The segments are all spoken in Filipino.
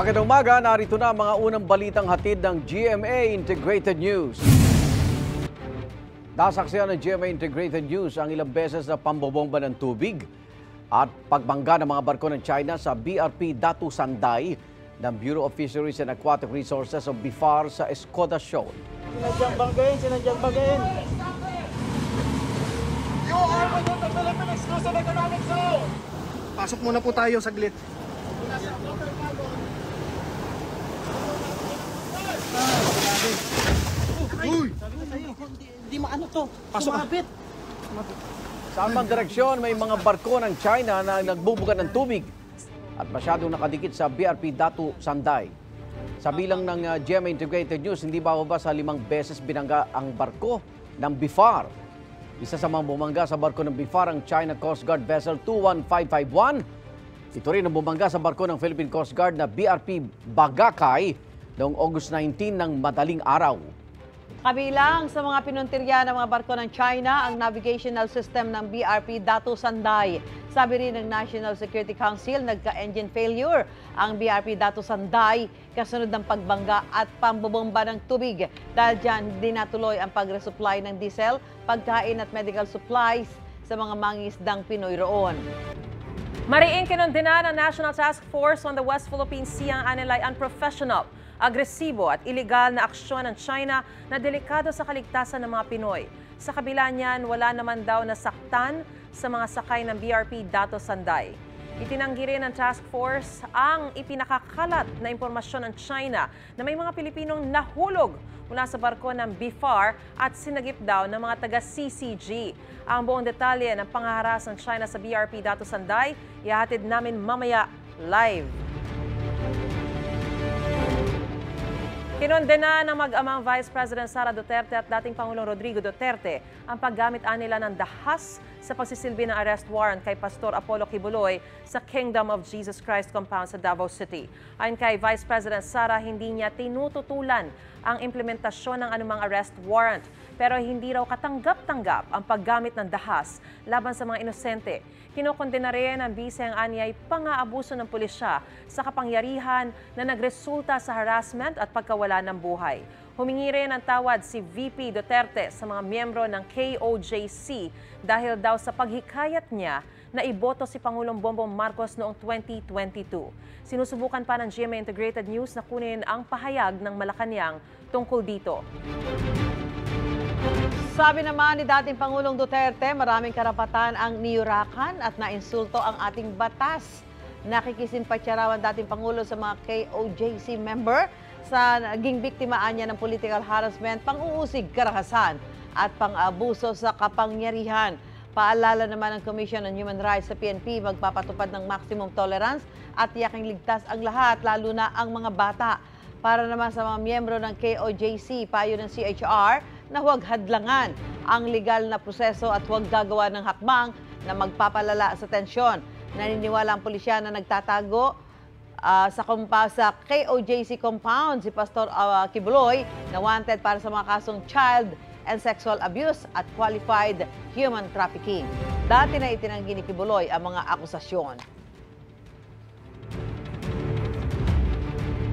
Magandang umaga, narito na ang mga unang balitang hatid ng GMA Integrated News. Nasaksihan ng GMA Integrated News ang ilang beses na pambobomba ng tubig at pagbangga ng mga barko ng China sa BRP Datu Sanday ng Bureau of Fisheries and Aquatic Resources o BIFAR sa Escoda Shoal. Sinadyang banggain. You are within the Philippine Exclusive Economic Zone! Pasok muna po tayo saglit. Uy! Hindi maano to. Pasok ka. Sumabit. Sa amang direksyon, may mga barko ng China na nagbubuga ng tubig at masyadong nakadikit sa BRP Datu Sanday. Sa bilang ng GMA Integrated News, hindi bababa sa 5 beses binangga ang barko ng BIFAR. Isa sa mga bumangga sa barko ng BIFAR ang China Coast Guard Vessel 21551. Ito rin ang bumangga sa barko ng Philippine Coast Guard na BRP Bagakay noong August 19 ng madaling araw. Kabilang sa mga pinuntirya ng mga barko ng China ang navigational system ng BRP Datu Sanday. Sabi rin ng National Security Council, nagka-engine failure ang BRP Datu Sanday kasunod ng pagbangga at pambobomba ng tubig. Dahil dyan, dinatuloy ang pag-resupply ng diesel, pagkain at medical supplies sa mga mangingisdang Pinoy roon. Mariing kinondena ng National Task Force on the West Philippine Sea ang anilay unprofessional, agresibo at iligal na aksyon ng China na delikado sa kaligtasan ng mga Pinoy. Sa kabila niyan, wala naman daw nasaktan sa mga sakay ng BRP Datu Sanday. Itinanggi rin ng task force ang ipinakakalat na impormasyon ng China na may mga Pilipinong nahulog mula sa barko ng BIFAR at sinagip daw ng mga taga-CCG. Ang buong detalye ng pangaharas ng China sa BRP Datu Sanday, ihahatid namin mamaya live. Kinondena ng mag-amang Vice President Sara Duterte at dating Pangulong Rodrigo Duterte ang paggamit nila ng dahas sa pagsisilbi ng arrest warrant kay Pastor Apollo Kibuloy sa Kingdom of Jesus Christ compound sa Davao City. Ayon kay Vice President Sara, hindi niya tinututulan ang implementasyon ng anumang arrest warrant, pero hindi raw katanggap-tanggap ang paggamit ng dahas laban sa mga inosente. Kinokondena rin ang bise ang anyay pang-aabuso ng pulisya sa kapangyarihan na nagresulta sa harassment at pagkawala ng buhay. Humingi rin ng tawad si VP Duterte sa mga miyembro ng KOJC dahil daw sa paghikayat niya na iboto si Pangulong Bongbong Marcos noong 2022. Sinusubukan pa ng GMA Integrated News na kunin ang pahayag ng Malacanang tungkol dito. Sabi naman ni dating Pangulong Duterte, maraming karapatan ang niyurakan at nainsulto ang ating batas. Nakikisinpatya raw ang dating Pangulo sa mga KOJC member sa naging biktimaan niya ng political harassment, pang-uusig karahasan at pang-abuso sa kapangyarihan. Paalala naman ng Commission on Human Rights sa PNP, magpapatupad ng maximum tolerance at tiyaking ligtas ang lahat, lalo na ang mga bata. Para naman sa mga miyembro ng KOJC, payo ng CHR na huwag hadlangan ang legal na proseso at huwag gagawa ng hakbang na magpapalala sa tensyon. Naniniwala ang pulisya na nagtatago sa KOJC compound si Pastor Kibuloy na wanted para sa mga kasong child and sexual abuse at qualified human trafficking. Dati na itinanggi ni Kibuloy ang mga akusasyon.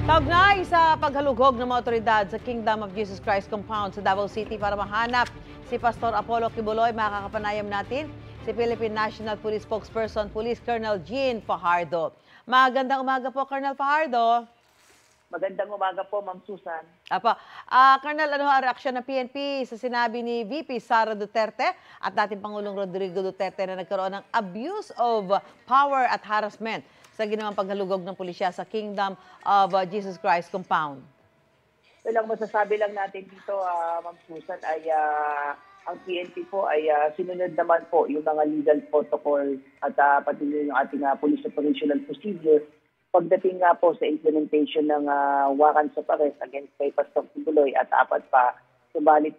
Kaugnay sa paghalughog ng mga otoridad sa Kingdom of Jesus Christ compound sa Davao City para mahanap si Pastor Apollo Kibuloy, makakapanayam natin si Philippine National Police Spokesperson Police Colonel Jean Fajardo. Magandang umaga po, Colonel Fajardo. Magandang umaga po, Ma'am Susan. Apa, Colonel, ano ang reaksyon ng PNP sa sinabi ni VP Sara Duterte at dating Pangulong Rodrigo Duterte na nagkaroon ng abuse of power at harassment sa ginawang paghalugog ng pulisya sa Kingdom of Jesus Christ compound? Well, ang masasabi lang natin dito, Ma'am Susan, ay ang PNP po ay sinunod naman po yung mga legal protocol at pati yung ating police operational procedure pagdating nga po sa implementation ng warrants of arrest against kay Pastor Kibuloy at 4 pa. Subalit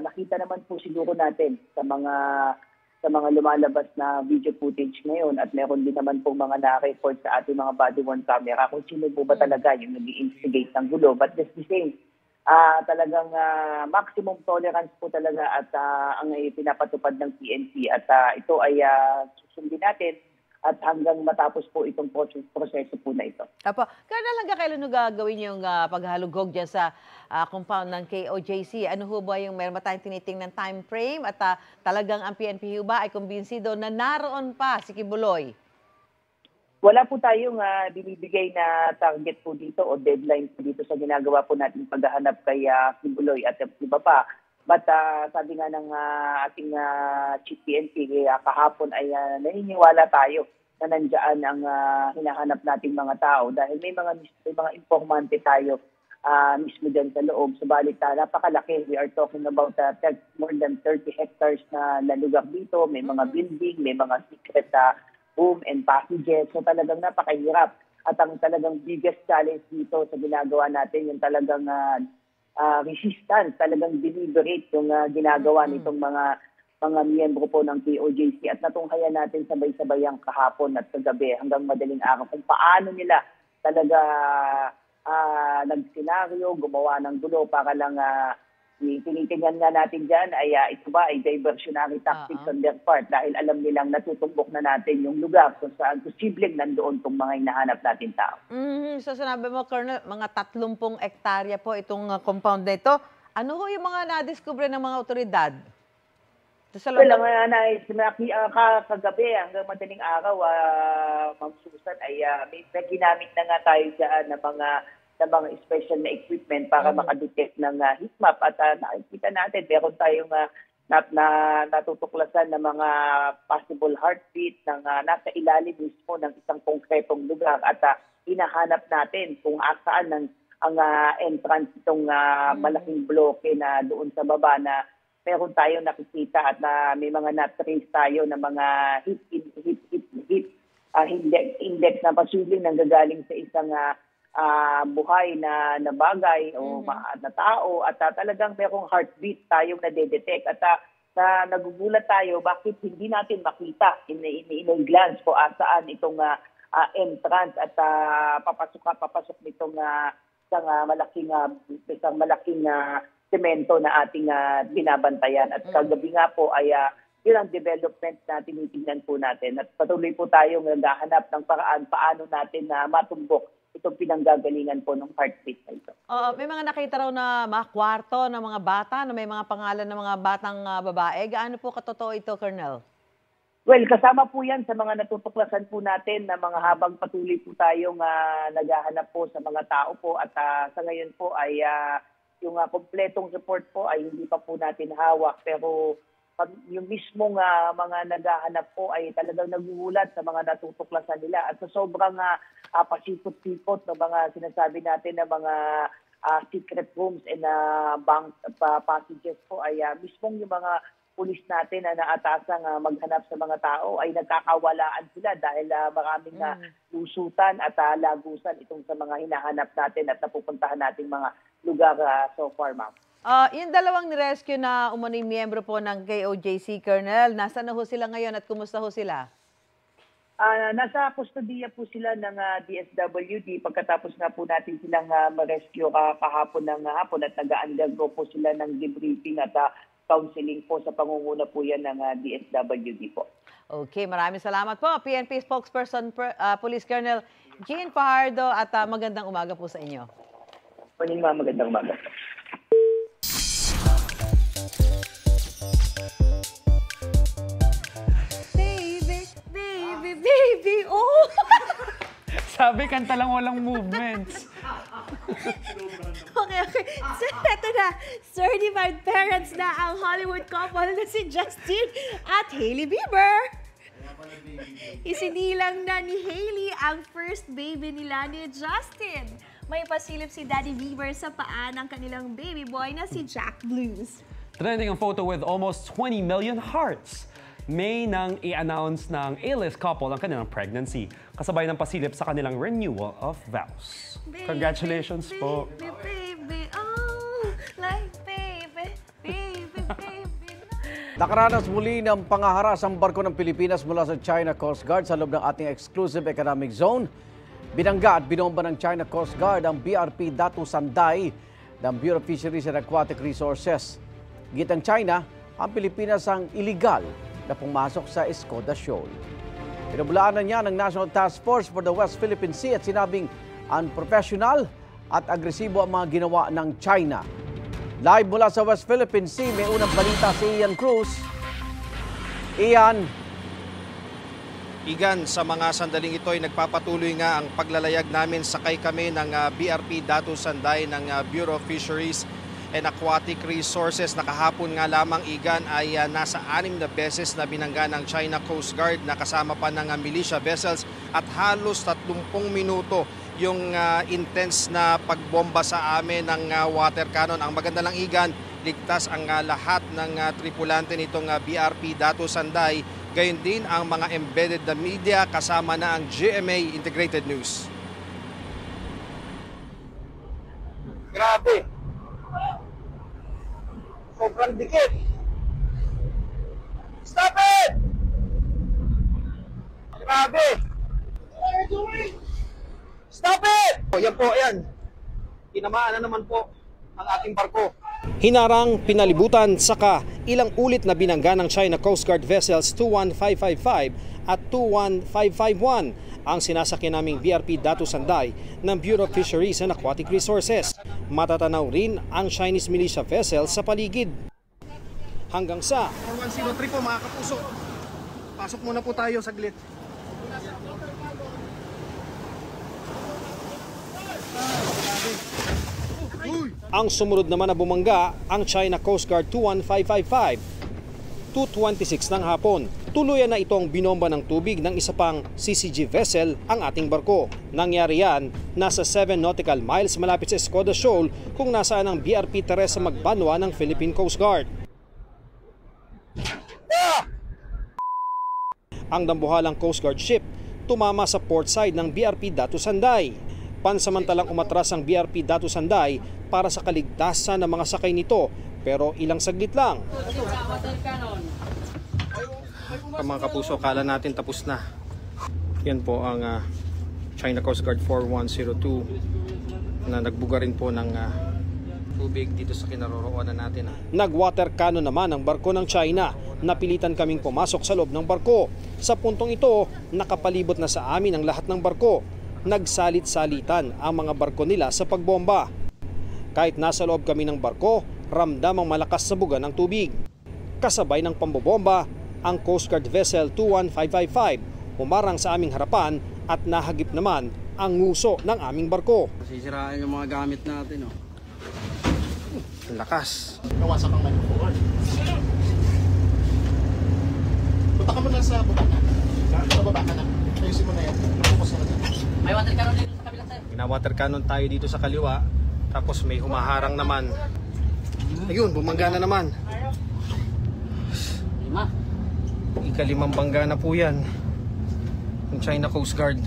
nakita naman po siguro natin sa mga lumalabas na video footage ngayon at meron din naman po mga na-record sa ating mga body-worn camera kung sino po ba talaga yung nag-i-instigate ng gulo. But just the same, talagang maximum tolerance po talaga at ang pinapatupad ng PNP at ito ay susundin natin at hanggang matapos po itong proseso po na ito. Apo, Colonel, hanggang kailan nyo gagawin yung paghalugog dyan sa compound ng KOJC? Ano ho ba yung meron ba tayong tinitingnan time frame? At talagang ang PNP ho ba ay kumbinsido na naroon pa si Kibuloy? Wala po tayong binibigay na target po dito o deadline po dito sa ginagawa po natin paghahanap kay Kibuloy at iba pa. But sabi nga ng ating Chief PNP kahapon ay naniniwala tayo na nandiyan ang hinahanap nating mga tao dahil may mga informante tayo mismo dyan sa loob. Subalit napakalaki. We are talking about more than 30 hectares na lugar dito. May mga building, may mga secret room and passages. So talagang napakahirap. At ang talagang biggest challenge dito sa ginagawa natin, yung talagang resistance, talagang deliberate yung ginagawa nitong mga miyembro po ng KOJC at natunghayan natin sabay-sabayang kahapon at kagabi hanggang madaling araw kung paano nila talaga nagsenaryo, gumawa ng gulo para lang tinitingnan nga natin dyan ay ito ba ay diversionary tactics on their part dahil alam nilang natutumbok na natin yung lugar kung saan posibleng nandoon itong mga hinahanap natin tao. So sinabi mo, Colonel, mga 30 hektarya po itong compound na ito. Ano ho yung mga nadiskubre ng mga otoridad? Well, kagabi hanggang madaling araw, Ma'am Susan, ay may ginamit na nga tayo dyan ng mga special na equipment para makadetect ng heat map. At nakikita natin, meron tayong natutuklasan ng mga possible heartbeat ng nasa ilalim mismo ng isang konkretong lugar. At hinahanap natin kung saan ang entrance itong malaking bloke na doon sa baba na meron tayong nakikita at may mga na-trace tayo na mga index na posibleng nanggagaling sa isang buhay na bagay o na tao at talagang merong heartbeat tayong nadedetect at nagugulat tayo bakit hindi natin makita in a glance po saan itong entrance at papasok nitong isang malaking semento na ating binabantayan. At kagabi nga po ay yun ang development na tinitingnan po natin. At patuloy po tayong naghahanap ng paraan paano natin matumbok itong pinanggagalingan po ng heartbeat na ito. May mga nakita raw na mga kwarto ng mga bata na may mga pangalan ng mga batang babae. Gaano po katotoo ito, Colonel? Well, kasama po yan sa mga natutuklasan po natin na mga habang patuloy po tayong naghahanap po sa mga tao po at sa ngayon po ay yung kompletong report po ay hindi pa po natin hawak pero yung mismong mga naghahanap po ay talagang nagugulat sa mga natutuklasan nila at sa sobrang pasipot-sipot ng mga sinasabi natin na mga secret rooms and bank passages po ay mismong yung mga pulis natin na naatasang maghanap sa mga tao ay nagkakawalaan sila dahil maraming lusutan at lagusan itong sa mga hinahanap natin at napupuntahan nating mga lugar so far, ma'am. Yung dalawang ni-rescue na umuning miyembro po ng KOJC, Colonel, nasa na ho sila ngayon at kumusta ho sila? Nasa kustodiya po sila ng DSWD pagkatapos nga po natin silang ma-rescue kahapon ng hapon at nag-undergo po sila ng debriefing at counseling po sa pangunguna po yan ng DSWD po. Okay, maraming salamat po. PNP spokesperson, Police Colonel Jean Fajardo at magandang umaga po sa inyo. Morning, ma'am. Magandang umaga. Baby, oh! Sabi, kanta lang walang movements. Okay. So, eto na. Certified parents na ang Hollywood couple na si Justin at Hailey Bieber. Isinilang na ni Hailey ang first baby nila ni Justin. May pasilip si Daddy Bieber sa paa ng kanilang baby boy na si Jack Blues. Trending ang photo with almost 20 million hearts. May nang i-announce ng A-list couple ang kanilang pregnancy, kasabay ng pasilip sa kanilang renewal of vows. Baby, Congratulations po. Baby, oh, like baby. Nakaranas muli ng pangaharas ang barko ng Pilipinas mula sa China Coast Guard sa loob ng ating exclusive economic zone. Binangga at binomba ng China Coast Guard ang BRP Datu Sanday ng Bureau of Fisheries and Aquatic Resources. Gitang China, ang Pilipinas ang iligal na pumasok sa Escoda Shoal. Pinabulaanan niya ng National Task Force for the West Philippine Sea at sinabing unprofessional at agresibo ang mga ginawa ng China. Live mula sa West Philippine Sea, may unang balita si Ian Cruz. Ian. Igan, sa mga sandaling ito ay nagpapatuloy nga ang paglalayag namin. Sakay kami ng BRP Datu Sanday ng Bureau of Fisheries and Aquatic Resources. Nakahapon nga lamang, Igan, ay nasa 6 na beses na binangga ng China Coast Guard na kasama pa ng militia vessels at halos 30 minuto yung intense na pagbomba sa amin ng water cannon. Ang maganda lang, Igan, ligtas ang lahat ng tripulante nitong BRP Datu Sanday. Gayon din ang mga embedded na media kasama na ang GMA Integrated News. Grabe. Sobrang dikit. Stop it! Grabe. What are you doing? Stop it! Yan po, ayan. Tinamaan na naman po ang ating barko. Hinarang, pinalibutan, saka ilang ulit na binangga ng China Coast Guard vessels 21555 at 21551 ang sinasakyan naming BRP Datu Sanday ng Bureau of Fisheries and Aquatic Resources. Matatanaw rin ang Chinese militia vessels sa paligid. Hanggang sa 4103 po mga kapuso. Pasok muna po tayo saglit. ang sumunod naman na bumangga ang China Coast Guard 21555 2:26 ng hapon. Tuluyan na itong binomba ng tubig ng isa pang CCG vessel ang ating barko. Nangyari yan nasa 7 nautical miles malapit sa Escoda Shoal kung nasaan ang BRP Teresa Magbanwa ng Philippine Coast Guard. Ang dambuhalang Coast Guard ship tumama sa port side ng BRP Datu Sanday. Pansamantalang umatras ang BRP Datu Sanday para sa kaligtasan ng mga sakay nito, pero ilang saglit lang. Mga kapuso, kala natin tapos na. Yan po ang China Coast Guard 4102 na nagbuga rin po ng tubig dito sa kinaroroonan natin. Nag-water cannon naman ang barko ng China. Napilitan kaming pumasok sa loob ng barko. Sa puntong ito, nakapalibot na sa amin ang lahat ng barko. Nagsalit-salitan ang mga barko nila sa pagbomba. Kahit nasa loob kami ng barko, ramdam ang malakas na buga ng tubig. Kasabay ng pambobomba, ang Coast Guard Vessel 21555 umarang sa aming harapan at nahagip naman ang nguso ng aming barko. Sisirain yung mga gamit natin. Oh. Lakas. Nawasak ang manukuhan. Punta ka muna sa baba na. Sa baba ka na. Ayusin mo na yan. Napukas na dyan. May water cannon dito sa kabila tayo. Pina-water cannon tayo dito sa kaliwa. Tapos may humaharang naman. Ayun, bumangga na naman. 5. Ika-5 bangga na po yan. Ang China Coast Guard.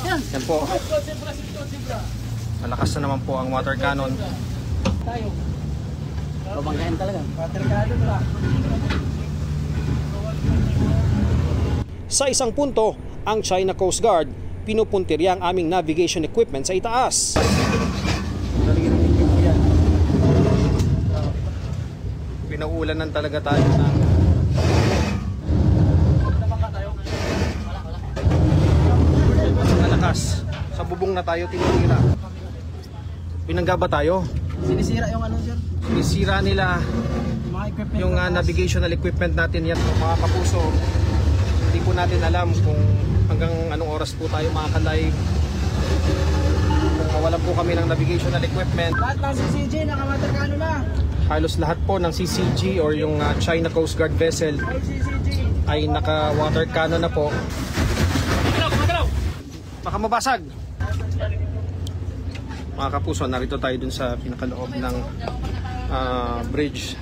Yan po. Malakas na naman po ang water cannon. Tayo. Babanggain talaga. Water cannon pa. Sa isang punto, ang China Coast Guard pinupuntirya ang aming navigation equipment sa itaas. Pinauulanan talaga tayo ng malakas. Sa bubong na tayo tinitira. Pinangga ba tayo? Sinisira yung ano, sir? Sinisira nila Mga equipment. yung navigational equipment natin. Yan po, mga kapuso. Hindi po natin alam kung hanggang anong oras po tayo makaka-live. Kung mawalan po kami ng navigational equipment. Lahat ng CCG naka-water cannon na. Halos lahat po ng CCG or yung China Coast Guard vessel All CCG. ay naka-water cannon na po. Baka mabasag. Mga kapuso, narito tayo dun sa pinakaloob ng bridge.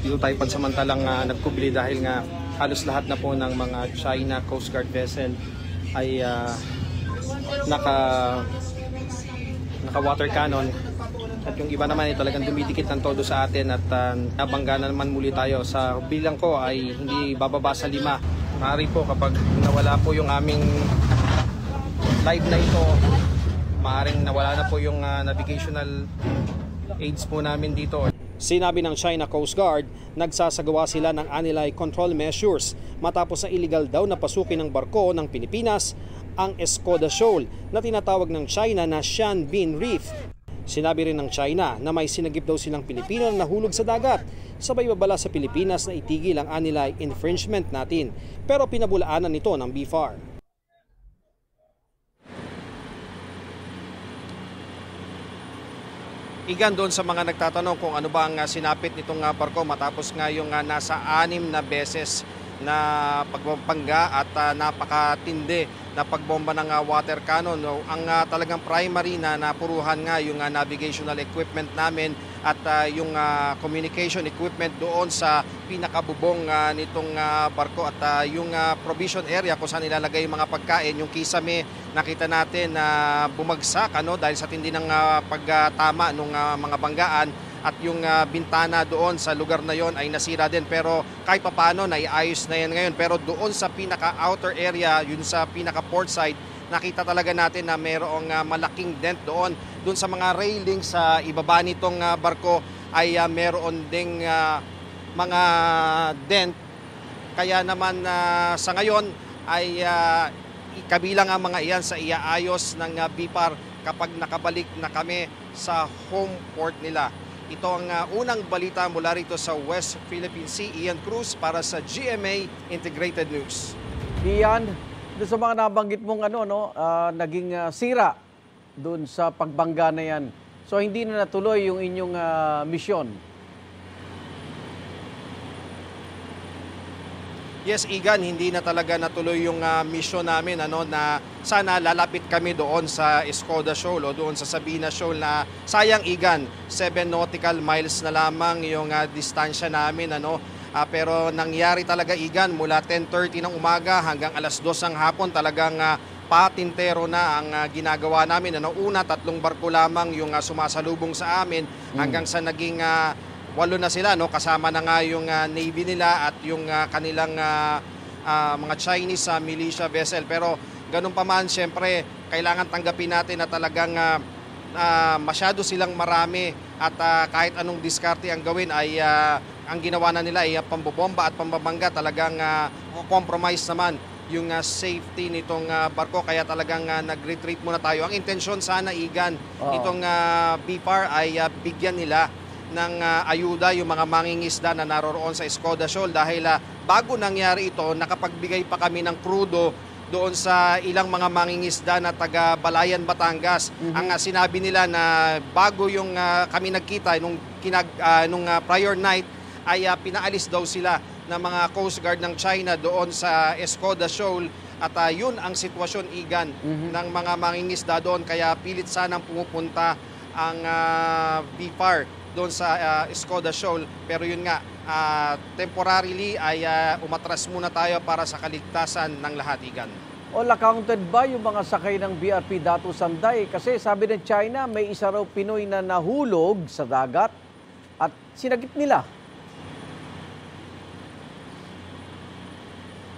Dito tayo pansamantalang nagkubli dahil nga halos lahat na po ng mga China Coast Guard vessel ay naka-water cannon. At yung iba naman ay talagang dumidikit ng todo sa atin at nabangga na naman muli tayo. Sa bilang ko ay hindi bababa sa 5. Maaari po kapag nawala po yung aming live na ito, maaaring nawala na po yung navigational aids po namin dito. Sinabi ng China Coast Guard, nagsasagawa sila ng anti control measures matapos na illegal daw na pasukin ng barko ng Pilipinas ang Escoda Shoal na tinatawag ng China na Xianbin Reef. Sinabi rin ng China na may sinagip daw silang Pilipino na nahulog sa dagat, sabay babala sa Pilipinas na itigil ang anti infringement natin, pero pinabulaanan nito ng BFAR. Igan, doon sa mga nagtatanong kung ano ba ang sinapit nitong barko matapos nga yung nasa 6 na beses na pagbabangga at napakatindi na pagbomba ng water cannon. No, ang talagang primary na napuruhan nga yung navigational equipment namin at yung communication equipment doon sa pinakabubong nitong barko at yung provision area kung saan ilalagay yung mga pagkain, yung kisame nakita natin na bumagsak dahil sa tindi ng pagtama ng mga banggaan. At yung bintana doon sa lugar na yon ay nasira din, pero kahit papaano naiayos na yan ngayon. Pero doon sa pinaka-outer area, yun sa pinaka-port side, nakita talaga natin na mayroong malaking dent doon. Doon sa mga railing sa ibaba nitong barko ay mayroon ding mga dent. Kaya naman sa ngayon ay kabilang ang mga iyan sa iaayos ng BFAR kapag nakabalik na kami sa home port nila. Ito ang unang balita mula rito sa West Philippine Sea. Ian Cruz para sa GMA Integrated News. Ian, doon sa mga nabanggit mong naging sira doon sa pagbangga na yan. So hindi na natuloy yung inyong misyon. Yes, Igan, hindi na talaga natuloy yung mission namin na sana lalapit kami doon sa Escoda Shoal o doon sa Sabina Shoal na sayang, Igan, 7 nautical miles na lamang yung distansya namin. Pero nangyari talaga, Igan, mula 10:30 ng umaga hanggang alas 2 ng hapon talagang patintero na ang ginagawa namin. Una, 3 barko lamang yung sumasalubong sa amin hanggang sa naging 8 na sila, kasama na nga yung Navy nila at yung kanilang mga Chinese militia vessel. Pero ganun pa man, syempre, kailangan tanggapin natin na talagang masyado silang marami at kahit anong diskarte ang gawin ay ang ginawa na nila ay pambobomba at pambabangga. Talagang compromise naman yung safety nitong barko, kaya talagang nag-retreat muna tayo. Ang intensyon sana, Igan, itong BFAR ay bigyan nila ng ayuda yung mga mangingisda na naroroon sa Escoda Shoal dahil bago nangyari ito, nakapagbigay pa kami ng krudo doon sa ilang mga mangingisda na taga Balayan, Batangas. Ang sinabi nila na bago yung kami nagkita nung prior night ay pinaalis daw sila ng mga Coast Guard ng China doon sa Escoda Shoal at yun ang sitwasyon, Igan, ng mga mangingisda doon, kaya pilit sanang pumupunta ang BFAR doon sa Escoda Shoal. Pero yun nga, temporarily ay umatras muna tayo para sa kaligtasan ng lahat, Igan. All accounted ba yung mga sakay ng BRP Datu Sanday? Kasi sabi ng China, may isa raw Pinoy na nahulog sa dagat at sinagip nila.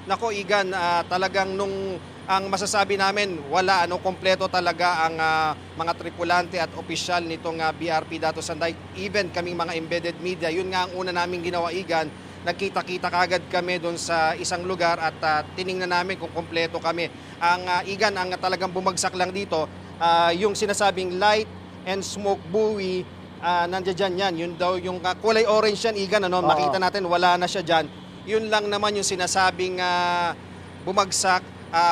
Nako, Igan, talagang ang masasabi namin, wala, kompleto talaga ang mga tripulante at opisyal nitong BRP Datu Sanday. Even kaming mga embedded media, yun nga ang una namin ginawa, Igan. Nagkita-kita kagad kami doon sa isang lugar at tiningnan namin kung kompleto kami. Igan, ang talagang bumagsak lang dito, yung sinasabing light and smoke buoy, nandiyan yan. Yun daw yung kulay orange yan, Igan, makita natin, wala na siya dyan. Yun lang naman yung sinasabing bumagsak.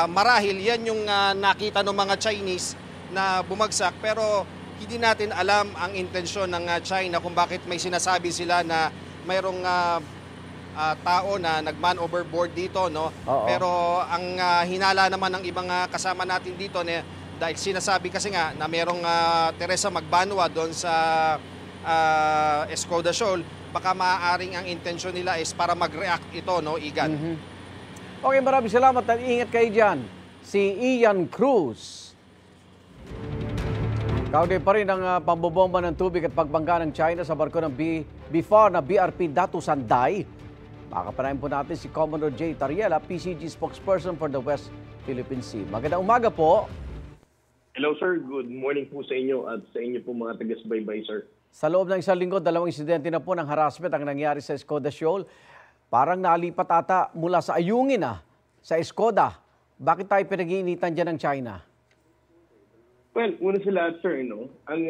Marahil yan yung nakita ng mga Chinese na bumagsak, pero hindi natin alam ang intensyon ng China kung bakit may sinasabi sila na mayroong tao na nagman overboard dito, Pero ang hinala naman ng ibang kasama natin dito dahil sinasabi kasi nga na mayroong Teresa Magbanwa doon sa Escoda Shoal, baka maaaring ang intensyon nila is para mag-react ito, Igan. Okay, maraming salamat at ingat kayo dyan. Si Ian Cruz. Kaugnay pa rin ang pambobomba ng tubig at pagbangga ng China sa barko ng BFAR na BRP Datu Sanday. Makakapanayin po natin si Commodore J. Tariela, PCG spokesperson for the West Philippine Sea. Magandang umaga po. Hello sir, good morning po sa inyo at sa inyo po mga taga-subaybay sir. Sa loob ng isang linggo, 2 insidente na po ng harassment ang nangyari sa Skoda Shoal. Parang nalipat ata mula sa Ayungin sa Skoda. Bakit tayo pinag-iinitan dyan ng China? Well, una sa lahat sir, ang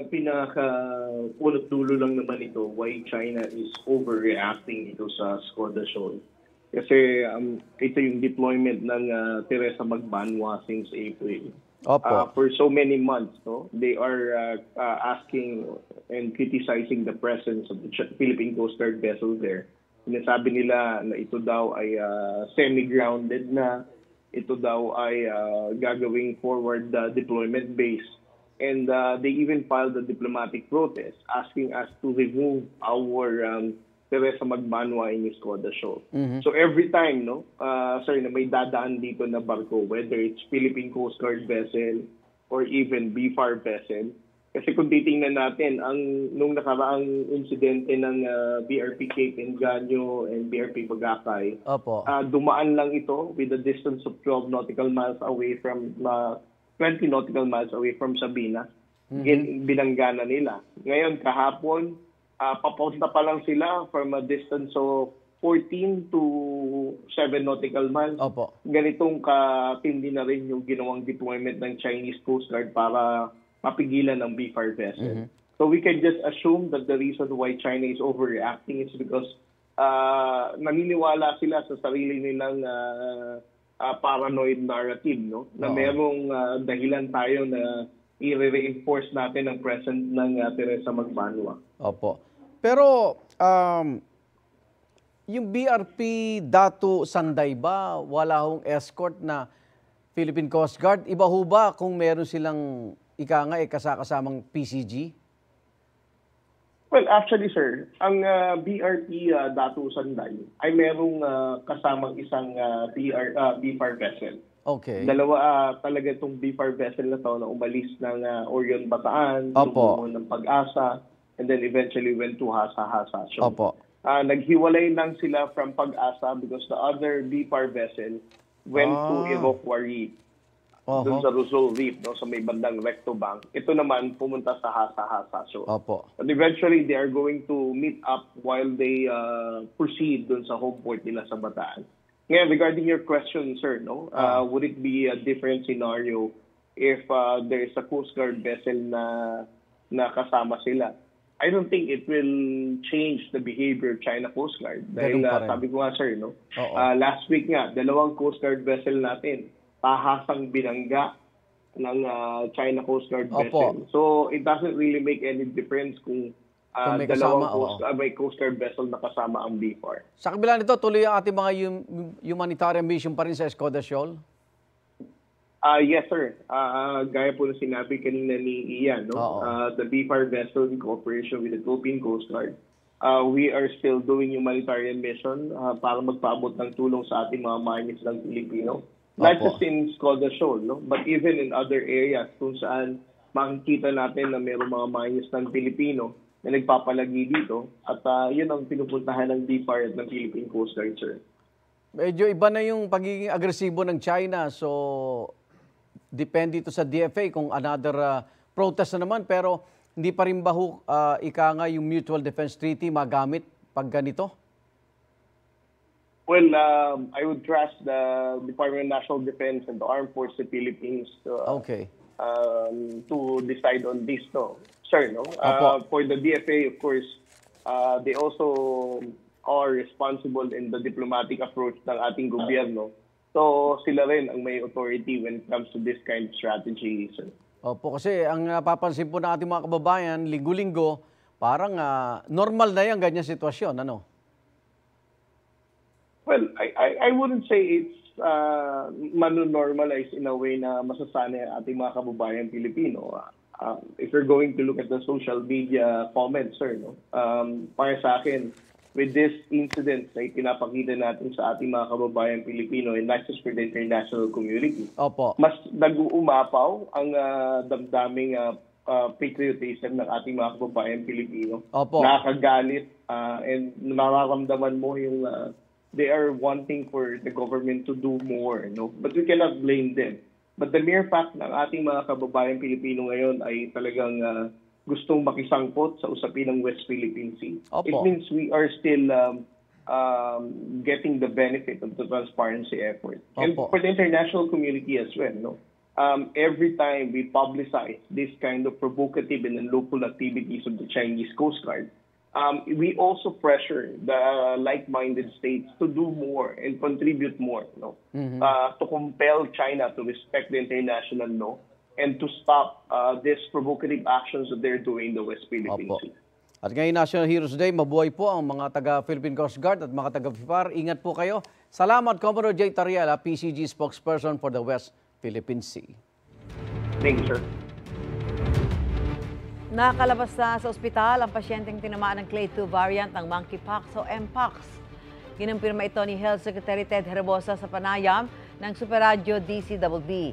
pinaka-ulot dulo lang naman ito why China is overreacting ito sa Skoda Shoal. Kasi ito yung deployment ng Teresa Magbanwa since April. Opo. For so many months, they are asking and criticizing the presence of the Philippine Coast Guard vessel there. Sinasabi nila na ito daw ay semi-grounded na, ito daw ay gagawing forward deployment base. And they even filed a diplomatic protest asking us to remove our Teresa Magbanwa in Skoda Shoal. So every time, sir, na may dadaan dito na barko, whether it's Philippine Coast Guard vessel or even BFAR vessel, kasi kung titingnan natin, nung nakaraang insidente ng BRP Cape Engaño and BRP Bagakay, dumaan lang ito with a distance of 12 nautical miles away from, 20 nautical miles away from Sabina. Binangga na nila. Ngayon, kahapon, papunta pa lang sila from a distance of 14 to 7 nautical miles. Ganitong katindi na rin yung ginawang deployment ng Chinese Coast Guard para mapigilan ng BFAR vessel. So we can just assume that the reason why China is overreacting is because naniniwala sila sa sarili nilang paranoid narrative, na merong dahilan tayo na i-reinforce natin ang presence ng Teresa Magbanwa. Opo. Pero yung BRP Datu Sanday ba, wala hong escort na Philippine Coast Guard? Iba ho ba kung meron silang kasakasamang PCG? Well, actually sir, ang BRP Datu Sanday ay merong kasamang isang BFAR vessel. Okay. Dalawa talaga itong BFAR vessel na to na umalis ng Orion Bataan, tumungo ng Pag-asa, and then eventually went to Hasa-Hasa. So, naghiwalay lang sila from Pag-asa because the other BFAR vessel went to Iroquois Reef. Doon sa Rizal Reef, sa may bandang Recto Bank. Ito naman pumunta sa Hasa-Hasa. So, but eventually, they are going to meet up while they proceed doon sa home port nila sa Bataan. Ngayon, regarding your question, sir, would it be a different scenario if there is a Coast Guard vessel na kasama sila? I don't think it will change the behavior of China Coast Guard. Dahil sabi ko nga, sir, last week nga, 2 Coast Guard vessel natin, tahasang binangga ng China Coast Guard vessel. So, it doesn't really make any difference kung may Coast Guard vessel na kasama ang BFAR. Sa kabila nito, tuloy ang ating mga humanitarian mission pa rin sa Skoda Shoal? Yes, sir. Gaya po na sinabi kanina ni Ian, the BFAR vessel in cooperation with the Philippine Coast Guard, we are still doing humanitarian mission para magpaabot ng tulong sa ating mga mangislang Pilipino. Not just in Skoda Shoal, but even in other areas kung saan makikita natin na mayroong mga mangislang Pilipino na nagpapalagi dito at yun ang pinupuntahan ng BFAR at ng Philippine Coast Guard, sir. Medyo iba na yung pagiging agresibo ng China, so depende ito sa DFA kung another protest na naman, pero hindi pa rin ba yung Mutual Defense Treaty magamit pag ganito? Well, I would trust the Department of National Defense and the Armed Forces of the Philippines to decide on this, sir, for the DFA, of course, they also are responsible in the diplomatic approach ng ating gobyerno. So, sila rin ang may authority when it comes to this kind of strategy, sir. Opo, kasi ang napapansin po ng ating mga kababayan, linggo-linggo, parang normal na yung ganyan sitwasyon, ano? Well, I wouldn't say it's manu-normalize in a way na masasanay ang ating mga kababayan Pilipino. If you're going to look at the social media comments, sir, para sa akin, with this incident na pinapakita natin sa ating mga kababayan Pilipino and not just for the international community, mas nag-uumapaw ang damdaming patriotism ng ating mga kababayan Pilipino. Nakakagalit and nararamdaman mo yung they are wanting for the government to do more, but we cannot blame them. But the mere fact na ang ating mga kababayan Pilipino ngayon ay talagang gustong makisangkot sa usapin ng West Philippine Sea, Opo. it means we are still getting the benefit of the transparency effort. And Opo. for the international community as well, no? Every time we publicize this kind of provocative and unlawful activities of the Chinese Coast Guard, we also pressure the like-minded states to do more and contribute more, no? To compel China to respect the international law and to stop these provocative actions that they're doing in the West Philippine Opo. Sea. At ngayon National Heroes Day, mabuhay po ang mga taga-Philippine Coast Guard at mga taga-FIFAR. Ingat po kayo. Salamat, Commodore J. Tariela, PCG spokesperson for the West Philippine Sea. Thank you, sir. Nakalabas na sa ospital ang pasyenteng tinamaan ng Clade 2 variant ng monkeypox o mpox. Kinumpirma ito ni Health Secretary Ted Herbosa sa panayam ng Superradyo DCWD.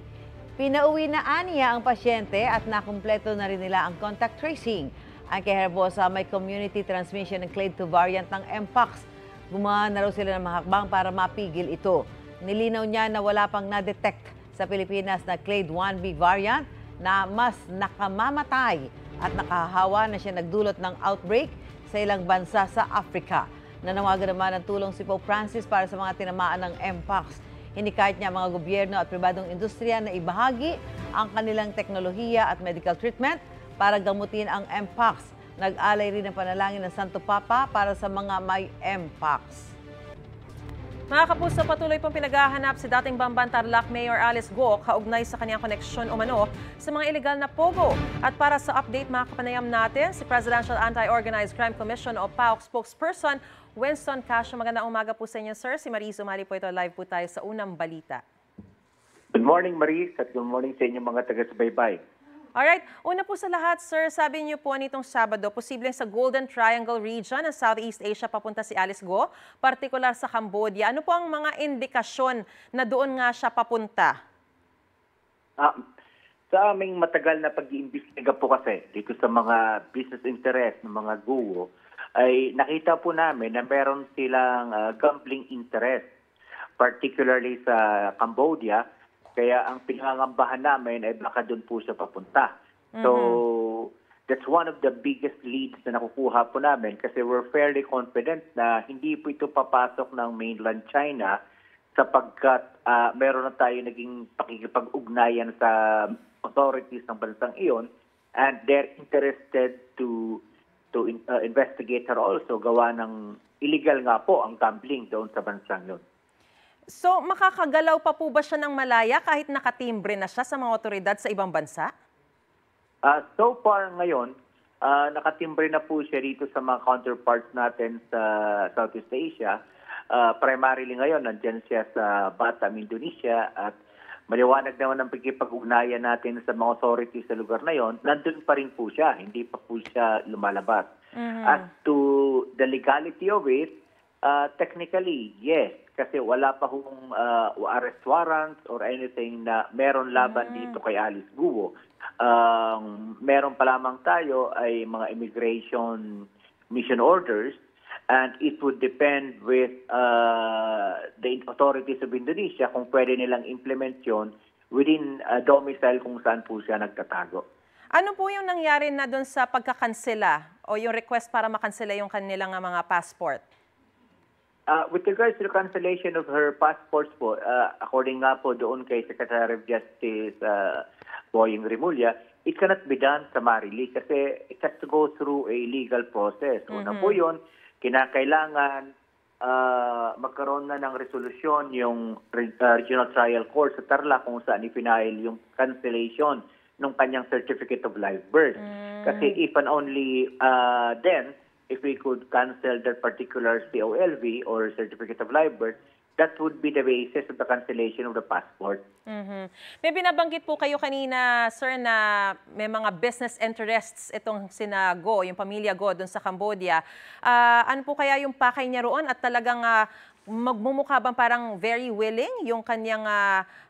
Pinauwi na aniya ang pasyente at nakumpleto na rin nila ang contact tracing. Ang kay Herbosa, may community transmission ng Clade 2 variant ng mpox. Gumawa na raw sila ng mga hakbang para mapigil ito. Nilinaw niya na wala pang na-detect sa Pilipinas na Clade 1B variant na mas nakamamatay at nakahawa na siya nagdulot ng outbreak sa ilang bansa sa Africa. Nanawagan naman ng tulong si Pope Francis para sa mga tinamaan ng mpox. Hinikayat niya mga gobyerno at pribadong industriya na ibahagi ang kanilang teknolohiya at medical treatment para gamutin ang mpox. Nag-alay rin ng panalangin ng Santo Papa para sa mga may mpox. Mga kapuso, patuloy pong pinaghahanap si dating Bamban Tarlac Mayor Alice Guo kaugnay sa kanyang koneksyon umano sa mga illegal na pogo. At para sa update, mga kapanayam natin, si Presidential Anti-Organized Crime Commission o PAOC spokesperson Winston Casio. Magandang umaga po sa inyo, sir. Si Maris Umali po ito. Live po tayo sa unang balita. Good morning, Maris, at good morning sa inyo mga taga-subaybay. Alright, una po sa lahat, sir, sabi niyo po nitong Sabado, posibleng sa Golden Triangle region ng Southeast Asia papunta si Alice Guo, partikular sa Cambodia. Ano po ang mga indikasyon na doon nga siya papunta? Sa aming matagal na pag-iimbestiga po kasi dito sa mga business interest ng mga Guo, ay nakita po namin na meron silang gambling interest, particularly sa Cambodia. Kaya ang pinangangambahan namin ay baka doon po siya papunta. So, that's one of the biggest leads na nakukuha po namin kasi we're fairly confident na hindi po ito papasok ng mainland China sapagkat meron na tayo naging pakikipag-ugnayan sa authorities ng bansang iyon and they're interested to investigate her also. Gawa ng illegal nga po ang gambling doon sa bansang yun. So, makakagalaw pa po ba siya ng malaya kahit nakatimbre na siya sa mga otoridad sa ibang bansa? So far ngayon, nakatimbre na po siya rito sa mga counterparts natin sa Southeast Asia. Primarily ngayon, nandyan siya sa Batam, Indonesia at maliwanag naman ang pagkipag-ugnayan natin sa mga authorities sa lugar na yon. Nandun pa rin po siya, hindi pa po siya lumalabas. As to the legality of it, technically, yes. Kasi wala pa hong arrest warrants or anything na meron laban dito kay Alice Guo. Meron pa lamang tayo ay mga immigration mission orders and it would depend with the authorities of Indonesia kung pwede nilang implement yun within domicile kung saan po siya nagtatago. Ano po yung nangyari na doon sa pagkakansela o yung request para makansela yung kanilang mga passport? With regards to the cancellation of her passports po, according nga po doon kay Secretary of Justice Boying Rimulya, it cannot be done summarily kasi it has to go through a legal process. Una po yun, kinakailangan magkaroon na ng resolusyon yung Regional Trial Court sa Tarlac kung saan ipinail yung cancellation ng kanyang Certificate of Live Birth. Kasi if and only then, if we could cancel that particular COLV or Certificate of Live Birth, that would be the basis of the cancellation of the passport. May binabanggit po kayo kanina, sir, na may mga business interests itong sina Go, yung pamilya Go doon sa Cambodia. Ano po kaya yung pakay niya roon at talagang magmumukha bang parang very willing yung kanyang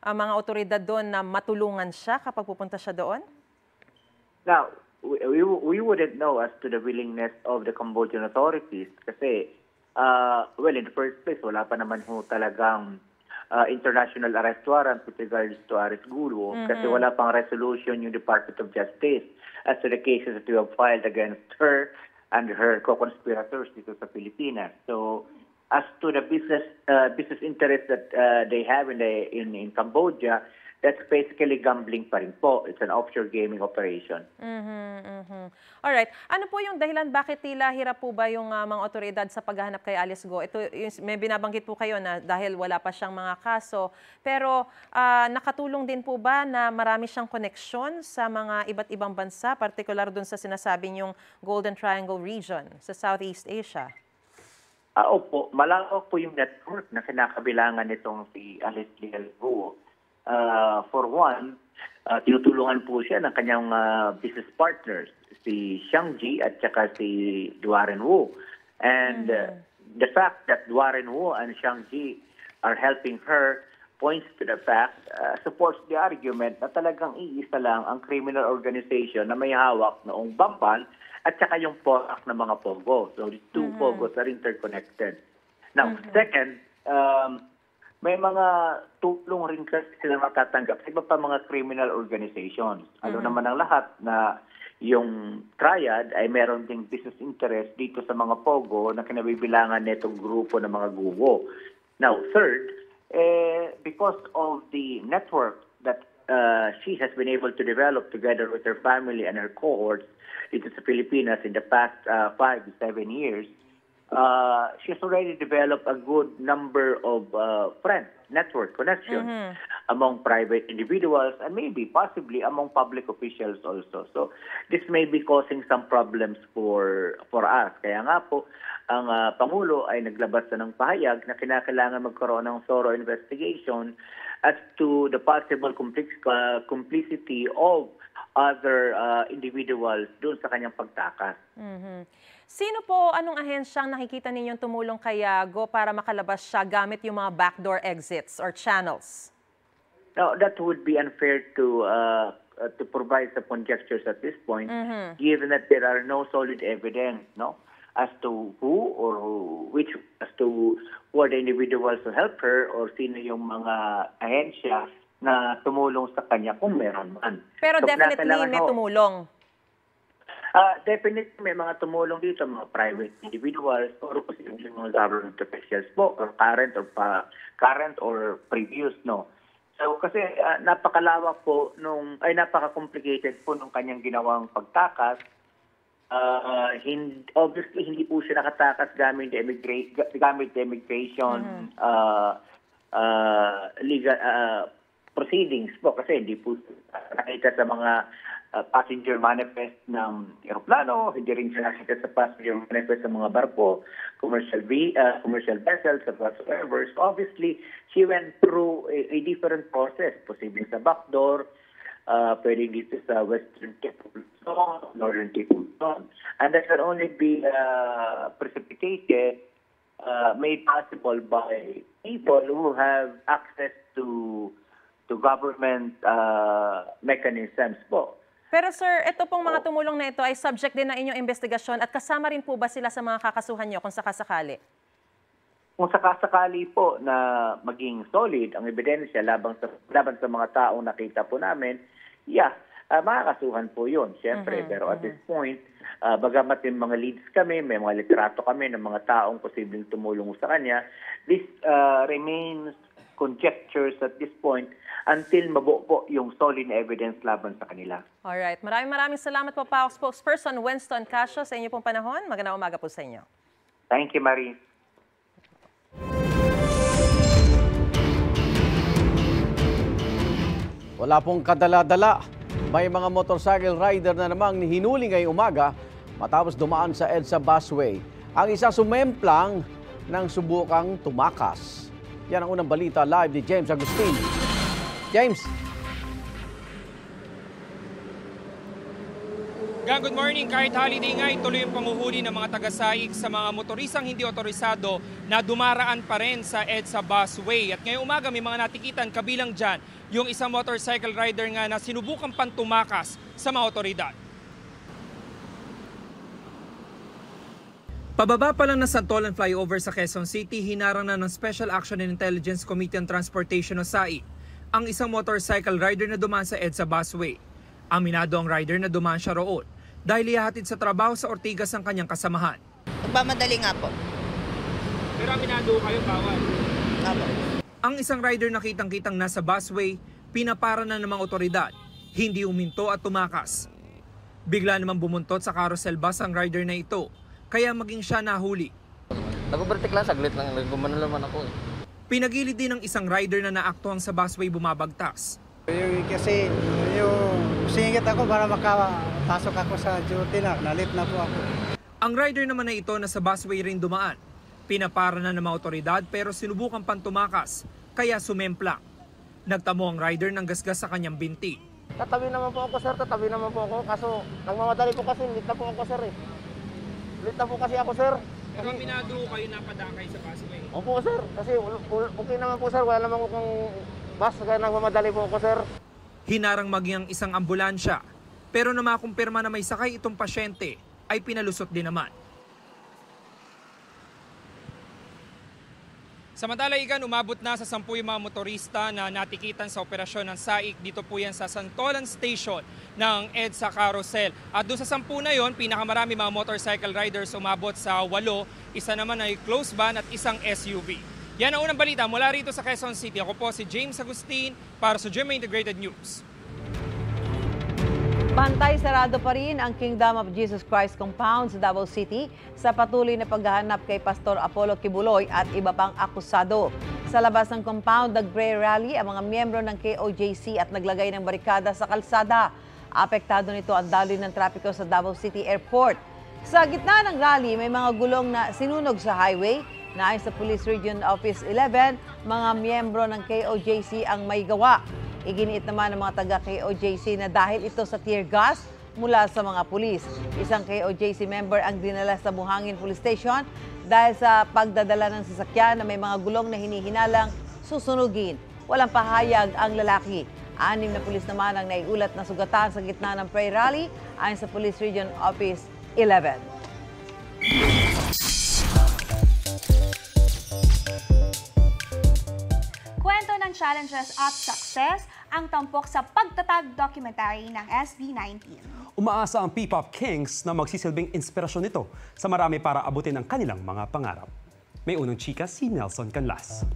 mga otoridad doon na matulungan siya kapag pupunta siya doon? Now, we wouldn't know as to the willingness of the Cambodian authorities kasi, well, in the first place, wala pa naman ho talagang international arrest warrant with regards to Aris Gulo kasi wala pang resolution yung Department of Justice as to the cases that we have filed against her and her co-conspirators dito sa Pilipinas. So, as to the business interest that they have in Cambodia, that's basically gambling pa rin po. It's an offshore gaming operation. Alright. Ano po yung dahilan bakit tila hirap po ba yung mga otoridad sa paghahanap kay Alice Go? Ito, may binabanggit po kayo na dahil wala pa siyang mga kaso. Pero nakatulong din po ba na marami siyang koneksyon sa mga iba't ibang bansa, particular dun sa sinasabi niyong Golden Triangle region sa Southeast Asia? Opo, malawak po yung network na kinakabilangan nitong si Alice Leal Go. For one, tinutulungan po siya ng kanyang business partners, si Xiang Ji at saka si Duaren Wu. And the fact that Duaren Wu and Xiang Ji are helping her points to the fact, supports the argument na talagang iisa lang ang criminal organization na may hawak noong Bamban at saka yung PORAC ng mga Pogo. So the two Pogos are interconnected. Now, second, may mga tulong rin kasi sila matatanggap sa iba pa mga criminal organizations. Alam naman ang lahat na yung triad ay meron ding business interest dito sa mga Pogo na kinabibilangan netong grupo ng mga gugo. Now, third, because of the network that she has been able to develop together with her family and her cohorts dito sa Pilipinas in the past 5 to 7 years, she's already developed a good number of friends, network connections among private individuals and maybe possibly among public officials also. So this may be causing some problems for us. Kaya nga po, ang Pangulo ay naglabas na ng pahayag na kinakailangan magkaroon ng thorough investigation as to the possible complicity of other individuals doon sa kanyang pagtakas. Sino po, anong ahensyang nakikita ninyong tumulong kay Go para makalabas siya gamit yung mga backdoor exits or channels? No, that would be unfair to provide some conjectures at this point, given that there are no solid evidence, no, as to who are the individuals who help her or sino yung mga ahensya na tumulong sa kanya kung meron man. Pero so, definitely may tumulong. Definitely may mga tumulong dito, mga private individuals or posibleng mga government officials po, or current or previous, no. So kasi napakalawak po napaka-complicated po nung kanyang ginawang pagtakas. Obviously hindi po siya nakatakas gamit the immigration legal proceedings po kasi hindi po nakita sa mga passenger manifest ng aeroplano, hindi rin siya nakita sa passenger manifest ng mga barko, commercial vessels, and whatsoever. So obviously, she went through a different process, posibleng sa backdoor, pwedeng dito sa Western Cape of Luzon, Northern Cape of Luzon. And that can only be precipitated, made possible by people who have access to government mechanisms po. Pero sir, ito pong mga tumulong na ito ay subject din ng inyong investigasyon at kasama rin po ba sila sa mga kakasuhan nyo kung sakasakali? Kung sakasakali po na maging solid ang ebidensya laban sa mga taong nakita po namin, makakasuhan po yun, siyempre. Pero at this point, bagamat yung mga leads kami, may mga litrato kami ng mga taong posibleng tumulong sa kanya, this remains conjectures at this point until mabuo po yung solid na evidence laban sa kanila. Alright. Maraming salamat po, PAOK spokesperson Winston Casio, sa inyo pong panahon. Magandang umaga po sa inyo. Thank you, Marie. Wala pong kadala-dala. May mga motorcycle rider na namang hinuli ngayong umaga matapos dumaan sa EDSA busway. Ang isa sumemplang ng subukang tumakas. Yan ang unang balita live ni James Agustin. James. Good morning. Kahit holiday nga, ituloy yung panguhuli ng mga taga-SAIC sa mga motorisang hindi otorisado na dumaraan pa rin sa EDSA busway. At ngayong umaga may mga natikitan kabilang dyan yung isang motorcycle rider nga na sinubukang pantumakas sa mga otoridad. Pababa pa lang ng Santolan flyover sa Quezon City, hinarang na ng Special Action and Intelligence Committee on Transportation o SAI ang isang motorcycle rider na dumaan sa EDSA busway. Aminado ang rider na dumaan siya roon dahil ihahatid sa trabaho sa Ortigas ang kanyang kasamahan. Nagmamadali nga po. Pero aminado kayo bawal? Apo. Ang isang rider na kitang-kitang nasa busway, pinapara na ng mga otoridad, hindi uminto at tumakas. Bigla namang bumuntot sa carousel bus ang rider na ito, kaya maging siya nahuli. Nag-overtake lang, saglit lang, gumano naman ako eh. Pinagilid din ng isang rider na naaktuhang sa busway bumabagtas. Kasi singit ako para makapasok ako sa duty na, nalit na po ako. Ang rider naman na ito na sa busway rin dumaan. Pinapara na ng mga otoridad pero sinubukan pang tumakas, kaya sumempla. Nagtamo ang rider ng gasgas sa kanyang binti. Tatabi naman po ako sir, tatabi naman po ako. Kaso nagmamadali po kasi, late na po ako sir eh. Late na po kasi ako sir. Pero aminado kayo napadakay sa busway? Opo sir, kasi okay naman po sir, wala naman akong bus, kaya nagmamadali po ako sir. Hinarang maging ang isang ambulansya, pero na makumpirma na may sakay itong pasyente, ay pinalusot din naman. Samantala, Igan, umabot na sa 10 yung mga motorista na natikitan sa operasyon ng SAIC. Dito po yan sa Santolan Station ng EDSA Carousel. At doon sa 10 na yon, pinakamarami mga motorcycle riders umabot sa 8. Isa naman ay close van at isang SUV. Yan ang unang balita mula rito sa Quezon City. Ako po si James Agustin para sa GMA Integrated News. Bantay sarado pa rin ang Kingdom of Jesus Christ compound sa Davao City sa patuloy na paghahanap kay Pastor Apollo Kibuloy at iba pang akusado. Sa labas ng compound, nag-prayer rally ang mga miyembro ng KOJC at naglagay ng barikada sa kalsada. Apektado nito ang daloy ng trapiko sa Davao City Airport. Sa gitna ng rally, may mga gulong na sinunog sa highway. Naayon sa Police Region Office 11, mga miyembro ng KOJC ang may gawa. Iginiit naman ng mga taga-KOJC na dahil ito sa tear gas mula sa mga pulis. Isang KOJC member ang dinala sa Buhangin Police Station dahil sa pagdadala ng sasakyan na may mga gulong na hinihinalang susunugin. Walang pahayag ang lalaki. 6 na pulis naman ang naiulat na sugatan sa gitna ng prayer rally ayon sa Police Region Office 11. Kwento ng challenges at success ang tampok sa pagtatag documentary ng SB19. Umaasa ang P-Pop Kings na magsisilbing inspirasyon nito sa marami para abutin ang kanilang mga pangarap. May unang chika si Nelson Canlas.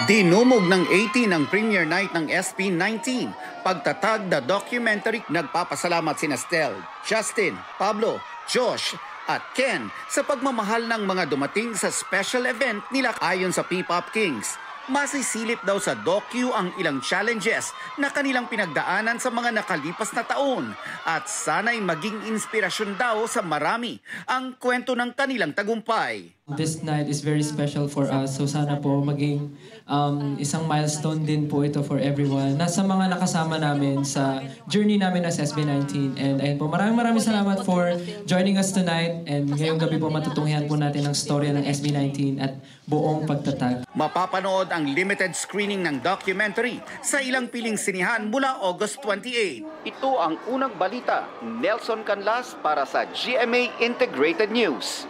Dinumog ng 18 ang premiere night ng SB19. Pagtatag the documentary, nagpapasalamat sina Stel, Justin, Pablo, Josh, at Ken sa pagmamahal ng mga dumating sa special event nila. Ayon sa P-Pop Kings, masisilip daw sa docu ang ilang challenges na kanilang pinagdaanan sa mga nakalipas na taon at sana'y maging inspirasyon daw sa marami ang kwento ng kanilang tagumpay. This night is very special for us, so sana po maging isang milestone din po ito for everyone. Nasa mga nakasama namin sa journey namin as SB19. And ayun po, maraming salamat for joining us tonight. And ngayong gabi po matutunghian po natin ang storya ng SB19 at buong pagtatag. Mapapanood ang limited screening ng documentary sa ilang piling sinihan mula August 28. Ito ang unang balita. Nelson Canlas para sa GMA Integrated News.